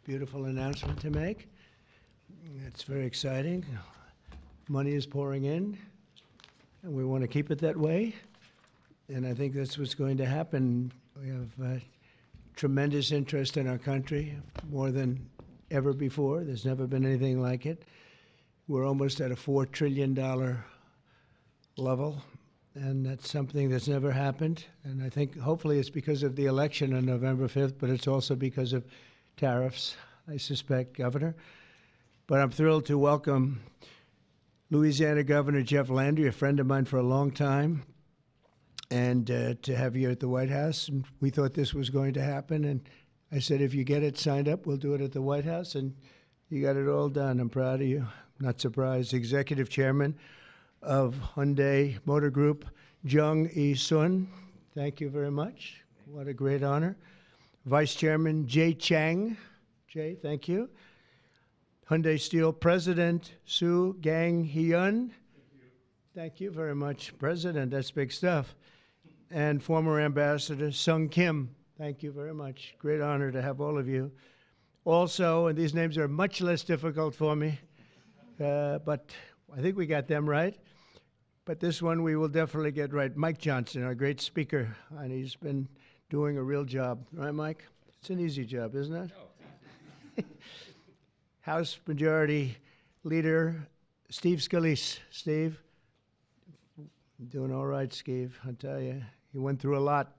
beautiful announcement to make. It's very exciting. Money is pouring in, and we want to keep it that way. And I think that's what's going to happen. We have tremendous interest in our country, more than ever before. There's never been anything like it. We're almost at a $4 trillion level, and that's something that's never happened. And I think hopefully it's because of the election on November 5th, but it's also because of tariffs, I suspect, Governor. But I'm thrilled to welcome Louisiana Governor Jeff Landry, a friend of mine for a long time, and to have you at the White House. And we thought this was going to happen, and I said, if you get it signed up, we'll do it at the White House, and you got it all done. I'm proud of you. Not surprised. Executive Chairman of Hyundai Motor Group, Jung E-sun. Thank you very much. What a great honor. Vice Chairman Jay Chang. Jay, thank you. Hyundai Steel President Soo Gang Hyun. Thank you very much. President, that's big stuff. And former Ambassador Sung Kim. Thank you very much. Great honor to have all of you. Also, and these names are much less difficult for me, but I think we got them right. But this one we will definitely get right. Mike Johnson, our great speaker, and he's been doing a real job. Right, Mike? It's an easy job, isn't it? No. House Majority Leader Steve Scalise. Steve, doing all right, Steve. I'll tell you, he went through a lot,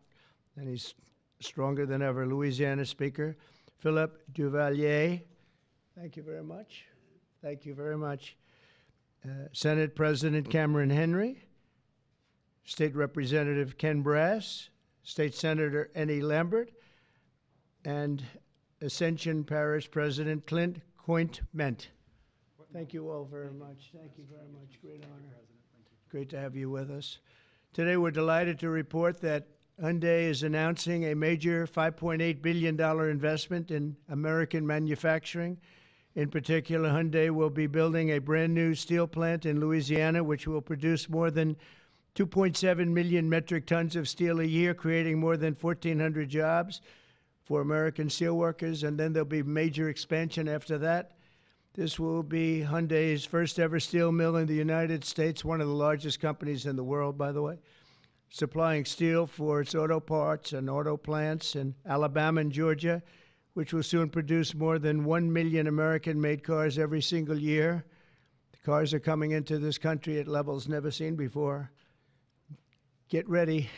and he's stronger than ever. Louisiana Speaker Philip Duvalier. Thank you very much. Thank you very much. Senate President Cameron Henry, State Representative Ken Brass, State Senator Annie Lambert, and Ascension Parish President Clint Coint-Ment. Thank you all very much. Thank you very much. Great honor. Great to have you with us. Today we're delighted to report that Hyundai is announcing a major $5.8 billion investment in American manufacturing. In particular, Hyundai will be building a brand new steel plant in Louisiana, which will produce more than 2.7 million metric tons of steel a year, creating more than 1,400 jobs for American steelworkers. And then there'll be major expansion after that. This will be Hyundai's first ever steel mill in the United States, one of the largest companies in the world, by the way, supplying steel for its auto parts and auto plants in Alabama and Georgia, which will soon produce more than 1 million American-made cars every single year. The cars are coming into this country at levels never seen before. Get ready.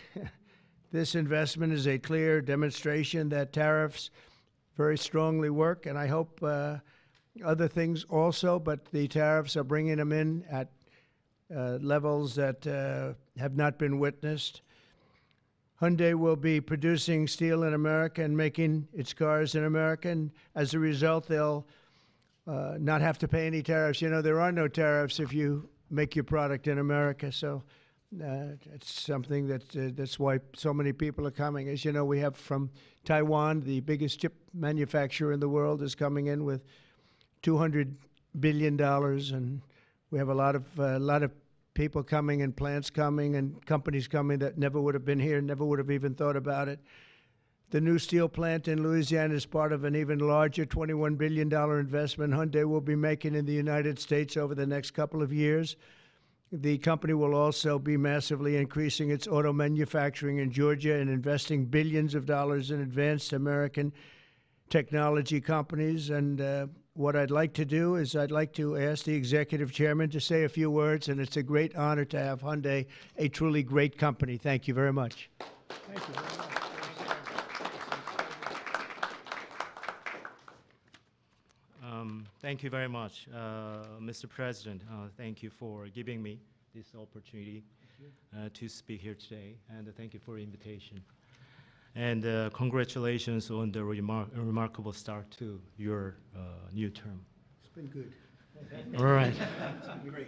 This investment is a clear demonstration that tariffs very strongly work, and I hope other things also, but the tariffs are bringing them in at levels that have not been witnessed. Hyundai will be producing steel in America and making its cars in America, and as a result, they'll not have to pay any tariffs. You know, there are no tariffs if you make your product in America, so it's something that's why so many people are coming. As you know, we have from Taiwan, the biggest chip manufacturer in the world, is coming in with $200 billion, and we have a lot of people coming and plants coming and companies coming that never would have been here, never would have even thought about it. The new steel plant in Louisiana is part of an even larger $21 billion investment Hyundai will be making in the United States over the next couple of years. The company will also be massively increasing its auto manufacturing in Georgia and investing billions of dollars in advanced American technology companies. And what I'd like to do is I'd like to ask the executive chairman to say a few words, and it's a great honor to have Hyundai, a truly great company. Thank you very much. Thank you very much. Thank you very much, Mr. President. Thank you for giving me this opportunity to speak here today, and thank you for the invitation. And congratulations on the remarkable start to your new term. It's been good. All right. It's been great.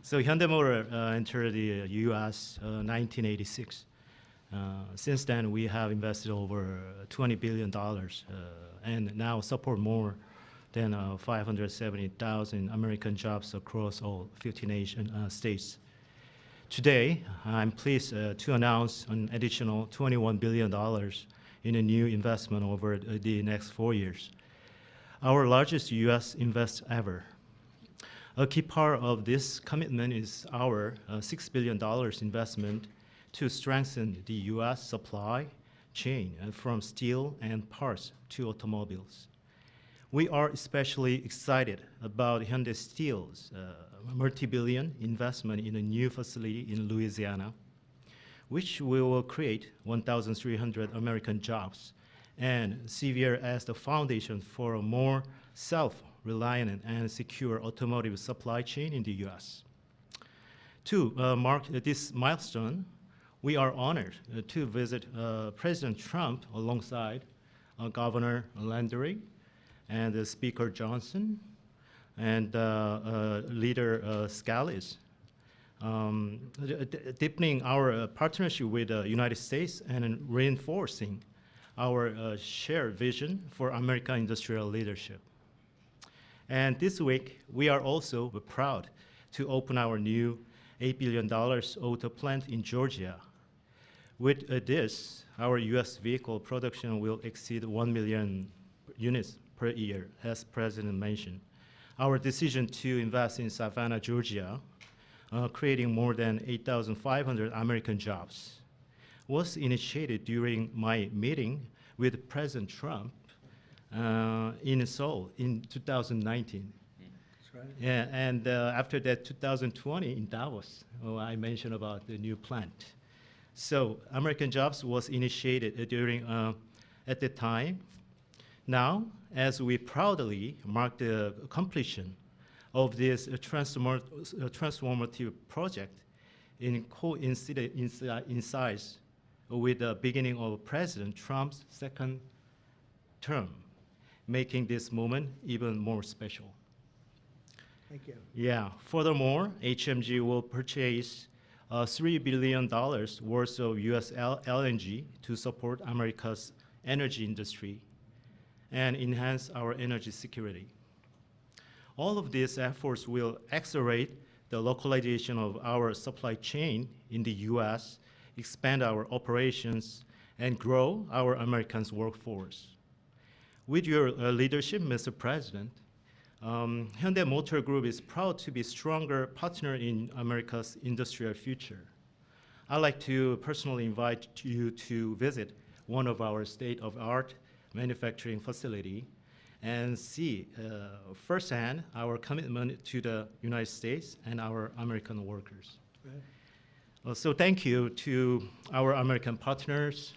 So Hyundai Motor entered the U.S. 1986. Since then, we have invested over $20 billion and now support more than 570,000 American jobs across all 50 states. Today, I'm pleased to announce an additional $21 billion in a new investment over the next 4 years. our largest U.S. invest ever. A key part of this commitment is our $6 billion investment to strengthen the U.S. supply chain from steel and parts to automobiles. We are especially excited about Hyundai Steel's multi-billion investment in a new facility in Louisiana, which will create 1,300 American jobs and serve as the foundation for a more self-reliant and secure automotive supply chain in the U.S. To mark this milestone, we are honored to visit President Trump alongside Governor Landry and Speaker Johnson and Leader Scalise, deepening our partnership with the United States and reinforcing our shared vision for American industrial leadership. And this week, we are also proud to open our new $8 billion auto plant in Georgia. With this, our U.S. vehicle production will exceed 1 million units per year, as President mentioned. Our decision to invest in Savannah, Georgia, creating more than 8,500 American jobs, was initiated during my meeting with President Trump in Seoul in 2019. That's right. Yeah, and after that, 2020 in Davos, I mentioned about the new plant. So American Jobs was initiated during at the time. Now, as we proudly mark the completion of this transformative project in coincides with the beginning of President Trump's second term, making this moment even more special. Thank you. Yeah. Furthermore, HMG will purchase $3 billion worth of U.S. LNG to support America's energy industry and enhance our energy security. All of these efforts will accelerate the localization of our supply chain in the U.S., expand our operations, and grow our American workforce. With your leadership, Mr. President, Hyundai Motor Group is proud to be a stronger partner in America's industrial future. I'd like to personally invite you to visit one of our state-of-the-art manufacturing facility and see firsthand our commitment to the United States and our American workers. Right. So thank you to our American partners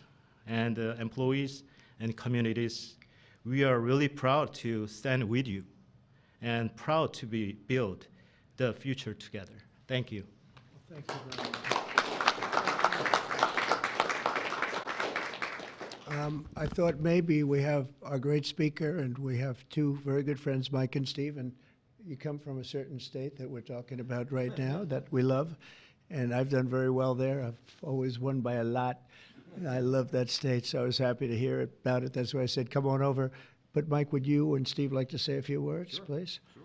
and employees and communities. We are really proud to stand with you and proud to build the future together. Thank you. Well, thank you very much. I thought maybe we have our great speaker, and we have two very good friends, Mike and Steve, and you come from a certain state that we're talking about right now that we love, and I've done very well there. I've always won by a lot. I love that state, so I was happy to hear about it. That's why I said, come on over. But Mike, would you and Steve like to say a few words, please? Sure.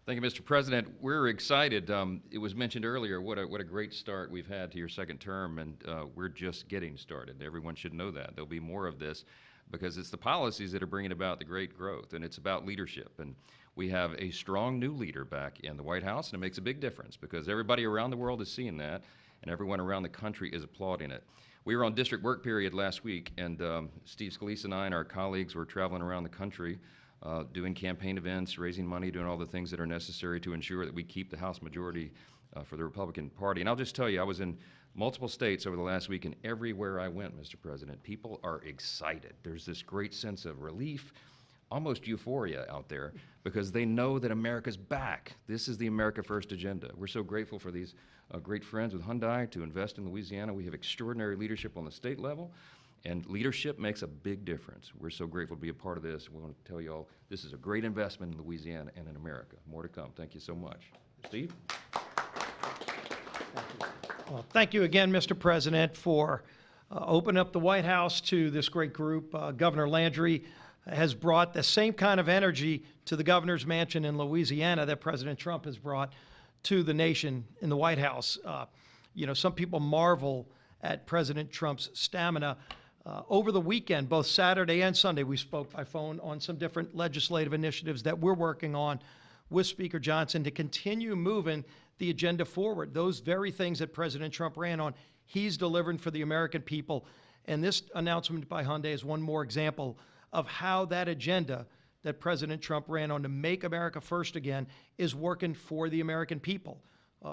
Thank you, Mr. President. We're excited. It was mentioned earlier what a great start we've had to your second term, and we're just getting started. Everyone should know that. There'll be more of this because it's the policies that are bringing about the great growth, and it's about leadership. And we have a strong new leader back in the White House, and it makes a big difference because everybody around the world is seeing that, and everyone around the country is applauding it. We were on district work period last week, and Steve Scalise and I and our colleagues were traveling around the country doing campaign events, raising money, doing all the things that are necessary to ensure that we keep the House majority for the Republican Party. And I'll just tell you, I was in multiple states over the last week, and everywhere I went, Mr. President, people are excited. There's this great sense of relief, almost euphoria out there, because they know that America's back. This is the America First agenda. We're so grateful for these great friends with Hyundai to invest in Louisiana. We have extraordinary leadership on the state level, and leadership makes a big difference. We're so grateful to be a part of this. We want to tell you all this is a great investment in Louisiana and in America. More to come. Thank you so much. Steve? Well, thank you again, Mr. President, for opening up the White House to this great group. Governor Landry has brought the same kind of energy to the governor's mansion in Louisiana that President Trump has brought to the nation in the White House. You know, some people marvel at President Trump's stamina. Over the weekend, both Saturday and Sunday, we spoke by phone on some different legislative initiatives that we're working on with Speaker Johnson to continue moving the agenda forward. Those very things that President Trump ran on, he's delivering for the American people. And this announcement by Hyundai is one more example of how that agenda that President Trump ran on to make America first again is working for the American people.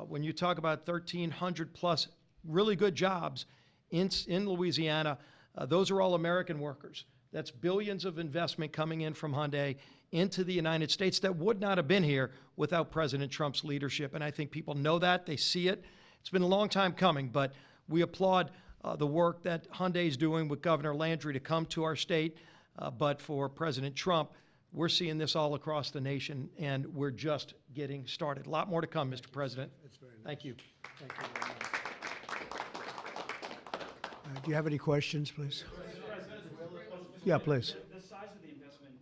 When you talk about 1,300 plus really good jobs in Louisiana, those are all American workers. That's billions of investment coming in from Hyundai into the United States that would not have been here without President Trump's leadership. And I think people know that, they see it. It's been a long time coming, but we applaud the work that Hyundai is doing with Governor Landry to come to our state. But for President Trump, we're seeing this all across the nation, and we're just getting started. A lot more to come, Mr. President. Thank you. Thank you very much. Do you have any questions, please? Yeah, please. The size of the investment,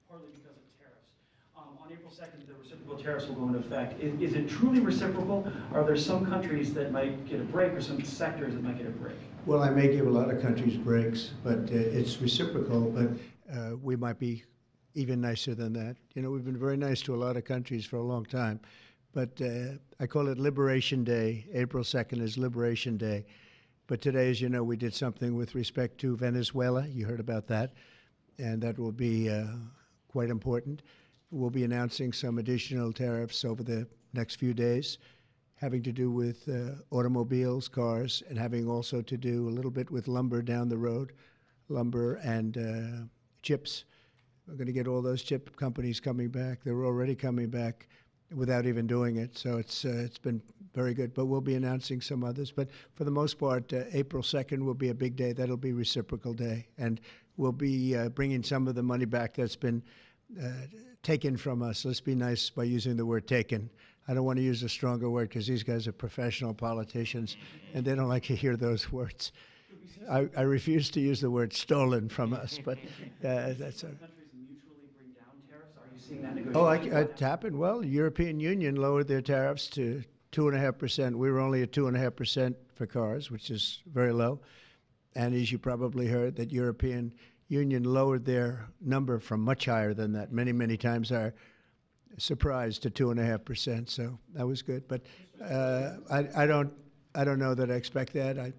partly because of tariffs. On April 2nd, the reciprocal tariffs will go into effect. Is it truly reciprocal? Are there some countries that might get a break or some sectors that might get a break? Well, I may give a lot of countries breaks, but it's reciprocal, but we might be even nicer than that. You know, we've been very nice to a lot of countries for a long time, but I call it Liberation Day. April 2nd is Liberation Day. But today, as you know, we did something with respect to Venezuela. You heard about that, and that will be quite important. We'll be announcing some additional tariffs over the next few days, having to do with automobiles, cars, and having also to do a little bit with lumber down the road, lumber and chips. We're going to get all those chip companies coming back. They're already coming back without even doing it. So it's been very good. But we'll be announcing some others. But for the most part, April 2nd will be a big day. That'll be reciprocal day. And we'll be bringing some of the money back that's been taken from us. Let's be nice by using the word taken. I don't want to use a stronger word because these guys are professional politicians and they don't like to hear those words. I refuse to use the word stolen from us, but that's a... Oh, it happened. Well, the European Union lowered their tariffs to 2.5%. We were only at 2.5% for cars, which is very low. And as you probably heard, that European Union lowered their number from much higher than that, many, many times higher. Surprised to 2.5%. So that was good. But I don't know that I expect that.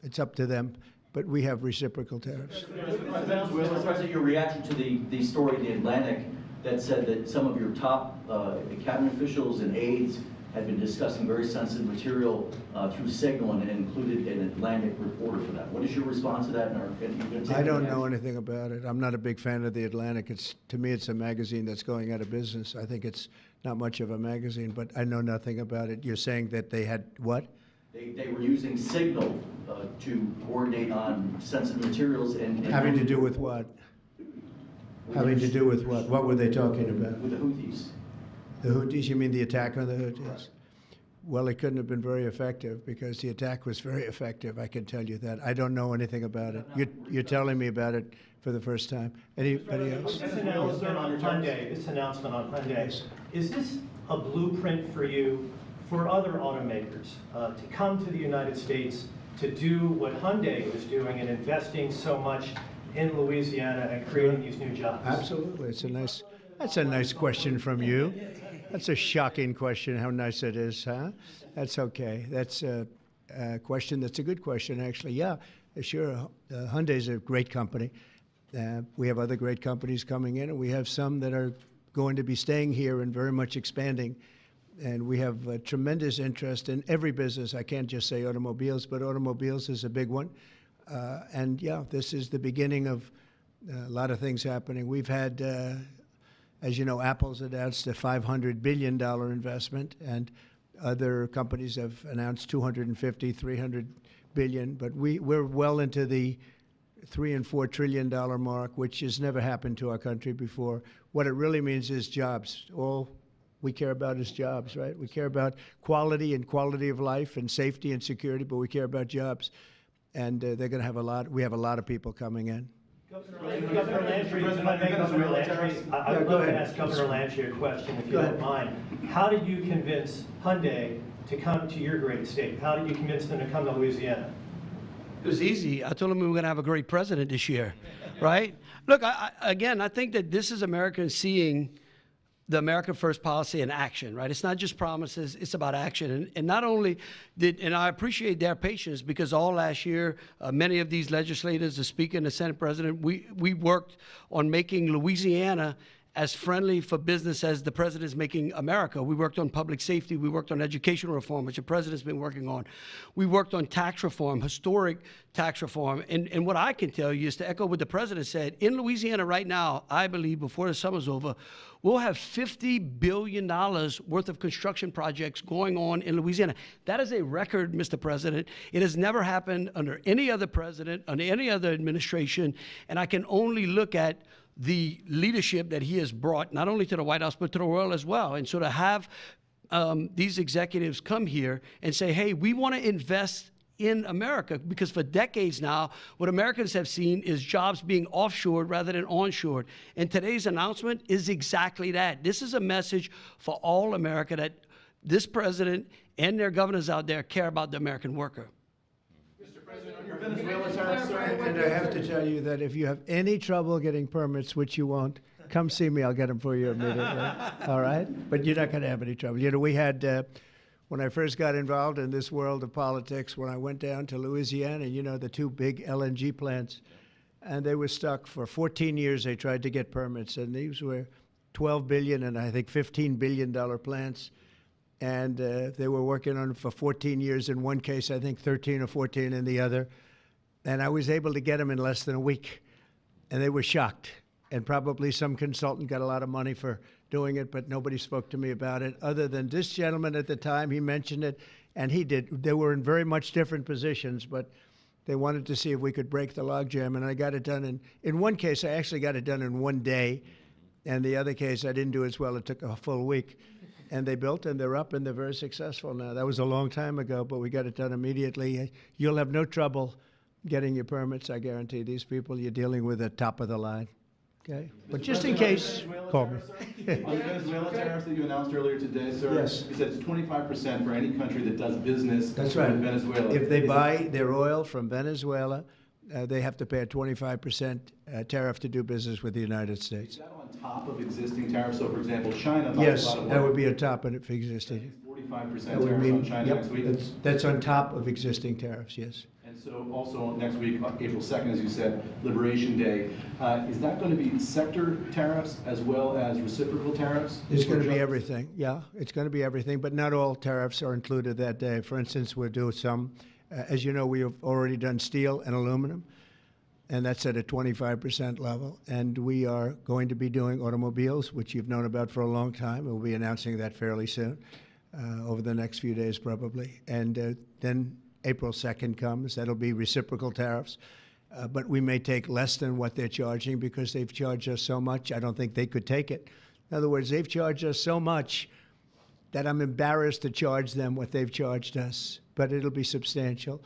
It's up to them. But we have reciprocal tariffs. Mr. President, your reaction to the story in the Atlantic that said that some of your top cabinet officials and aides had been discussing very sensitive material through Signal and included an Atlantic reporter for that. What is your response to that? I don't know anything about it. I'm not a big fan of the Atlantic. To me, it's a magazine that's going out of business. I think it's not much of a magazine, but I know nothing about it. You're saying that they had what? They were using Signal to coordinate on sensitive materials and having to do with what? Having to do with what? What were they talking about? With the Houthis. The Houthis? You mean the attack on the Houthis? Right. Well, it couldn't have been very effective because the attack was very effective. I can tell you that. I don't know anything about it. You're telling me about it for the first time. Anybody else? This announcement on Hyundai, is this a blueprint for you for other automakers to come to the United States to do what Hyundai was doing and investing so much in Louisiana and creating these new jobs? Absolutely. That's a nice question from you. That's a shocking question, how nice it is, huh? That's okay. That's a question that's a good question, actually. Yeah, sure. Hyundai's a great company. We have other great companies coming in, and we have some that are going to be staying here and very much expanding. And we have tremendous interest in every business. I can't just say automobiles, but automobiles is a big one. And yeah, this is the beginning of a lot of things happening. We've had, as you know, Apple's announced a $500 billion investment, and other companies have announced $250, $300 billion. But we're well into the $3 and $4 trillion mark, which has never happened to our country before. What it really means is jobs. All we care about is jobs, right? We care about quality and quality of life and safety and security, but we care about jobs. And they're going to have we have a lot of people coming in. Governor Landry, if I may, Governor Landry, I would love to ask Governor Landry a question, if you don't mind. How did you convince Hyundai to come to your great state? How did you convince them to come to Louisiana? It was easy. I told him we were going to have a great president this year, right? Look, again, I think that this is Americans seeing the America First policy in action, right? It's not just promises, it's about action. And not only and I appreciate their patience, because all last year, many of these legislators, the Speaker and the Senate President, we worked on making Louisiana as friendly for business as the president's making America. We worked on public safety. We worked on education reform, which the president's been working on. We worked on tax reform, historic tax reform. And what I can tell you is to echo what the president said, in Louisiana right now, I believe before the summer's over, we'll have $50 billion worth of construction projects going on in Louisiana. That is a record, Mr. President. It has never happened under any other president, under any other administration. And I can only look at the leadership that he has brought, not only to the White House, but to the world as well. And so to have these executives come here and say, hey, we want to invest in America, because for decades now, what Americans have seen is jobs being offshored rather than onshored. And today's announcement is exactly that. This is a message for all America that this president and their governors out there care about the American worker. Mr. President, on your Venezuela tariffs, sir, and I have to tell you that if you have any trouble getting permits, which you won't, come see me. I'll get them for you immediately. All right? But you're not going to have any trouble. You know, we had, when I first got involved in this world of politics, when I went down to Louisiana, you know, the two big LNG plants, and they were stuck for 14 years. They tried to get permits, and these were $12 billion and I think $15 billion plants. And they were working on it for 14 years in one case, I think 13 or 14 in the other. And I was able to get them in less than a week. And they were shocked. And probably some consultant got a lot of money for doing it, but nobody spoke to me about it, other than this gentleman at the time. He mentioned it, and he did. They were in very much different positions, but they wanted to see if we could break the logjam. And I got it done in one case, I actually got it done in one day. And the other case, I didn't do as well. It took a full week. And they built, and they're up, and they're very successful now. That was a long time ago, but we got it done immediately. You'll have no trouble getting your permits, I guarantee. These people you're dealing with are top of the line. Okay? But just in case, call me. On the Venezuela tariffs that you announced earlier today, sir, Yes. you said it's 25% for any country that does business That's with right. Venezuela. If they Is buy their oil from Venezuela, they have to pay a 25% tariff to do business with the United States. that on top of existing tariffs? So, for example, China buys Yes, a lot of that oil. would be on top of it for existing. 45% That would tariffs mean, on China yep, next week. that's on top of existing tariffs, yes. And so also next week, April 2nd, as you said, Liberation Day. Is that going to be sector tariffs as well as reciprocal tariffs? It's going to Or be just- everything, yeah. It's going to be everything, but not all tariffs are included that day. For instance, we'll do some, as you know, we have already done steel and aluminum, and that's at a 25% level. And we are going to be doing automobiles, which you've known about for a long time. We'll be announcing that fairly soon, over the next few days probably. And then April 2nd comes, that'll be reciprocal tariffs. But we may take less than what they're charging because they've charged us so much. I don't think they could take it. In other words, they've charged us so much that I'm embarrassed to charge them what they've charged us. But it'll be substantial.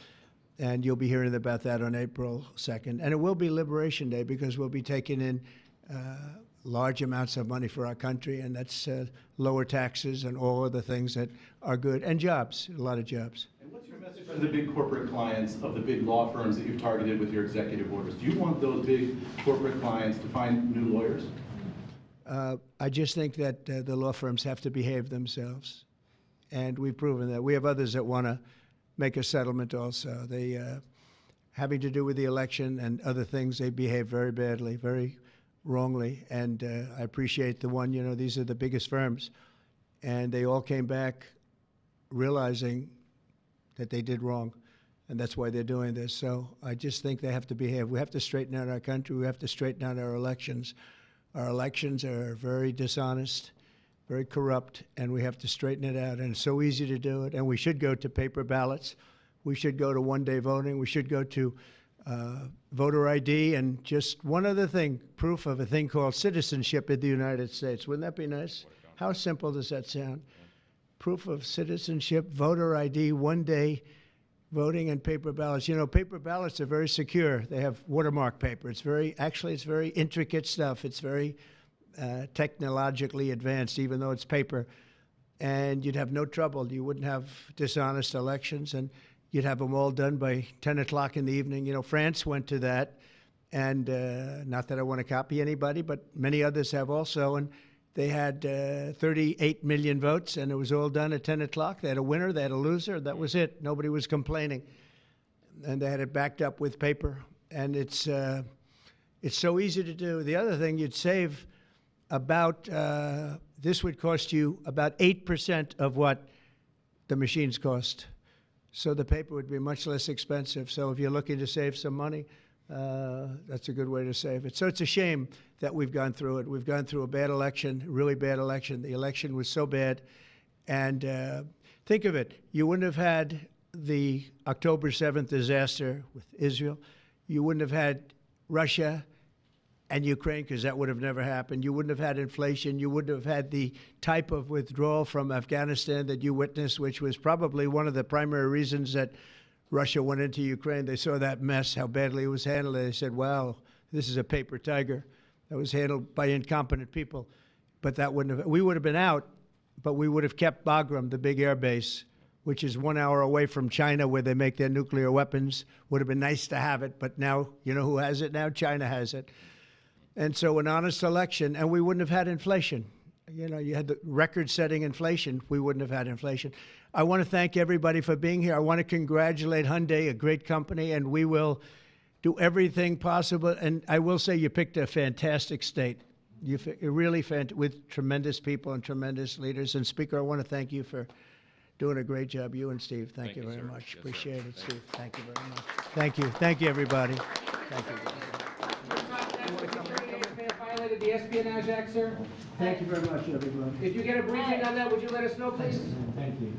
And you'll be hearing about that on April 2nd. And it will be Liberation Day because we'll be taking in large amounts of money for our country, and that's lower taxes and all of the things that are good, and jobs, a lot of jobs. And what's your message to the big corporate clients of the big law firms that you've targeted with your executive orders? Do you want those big corporate clients to find new lawyers? I just think that the law firms have to behave themselves, and we've proven that. We have others that want to make a settlement also. They, having to do with the election and other things, they behave very badly, very wrongly, and I appreciate the one, you know, these are the biggest firms, and they all came back realizing that they did wrong, and that's why they're doing this. So I just think they have to behave. We have to straighten out our country. We have to straighten out our elections. Our elections are very dishonest, very corrupt, and we have to straighten it out. And it's so easy to do it. And we should go to paper ballots. We should go to one-day voting. We should go to voter ID. And just one other thing, proof of a thing called citizenship in the United States. Wouldn't that be nice? How simple does that sound? Proof of citizenship, voter ID, one-day voting, and paper ballots. You know, paper ballots are very secure. They have watermark paper. It's very intricate stuff. It's very technologically advanced, even though it's paper. And you'd have no trouble. You wouldn't have dishonest elections. And you'd have them all done by 10 o'clock in the evening. You know, France went to that, and not that I want to copy anybody, but many others have also, and they had 38 million votes, and it was all done at 10 o'clock. They had a winner, they had a loser, that was it. Nobody was complaining. And they had it backed up with paper, and it's so easy to do. The other thing, you'd save about, this would cost you about 8% of what the machines cost. So the paper would be much less expensive. So if you're looking to save some money, that's a good way to save it. So it's a shame that we've gone through it. We've gone through a bad election, really bad election. The election was so bad. And think of it, you wouldn't have had the October 7th disaster with Israel. You wouldn't have had Russia and Ukraine, because that would have never happened. You wouldn't have had inflation. You wouldn't have had the type of withdrawal from Afghanistan that you witnessed, which was probably one of the primary reasons that Russia went into Ukraine. They saw that mess, how badly it was handled. They said, wow, this is a paper tiger that was handled by incompetent people. But that wouldn't have, we would have been out, but we would have kept Bagram, the big air base, which is 1 hour away from China where they make their nuclear weapons. Would have been nice to have it, but now, you know who has it now? China has it. And so an honest election, and we wouldn't have had inflation. You know, you had the record-setting inflation. We wouldn't have had inflation. I want to thank everybody for being here. I want to congratulate Hyundai, a great company, and we will do everything possible. And I will say you picked a fantastic state. Really with tremendous people and tremendous leaders. And Speaker, I want to thank you for doing a great job. You and Steve, thank you very sir. much. Yes, Appreciate sir. it, Steve. Thank you very much. Thank you. Thank you, everybody. Thank you. May have violated the Espionage Act, sir? Thank you very much, everybody. If you get a briefing on that, would you let us know, please? Thank you.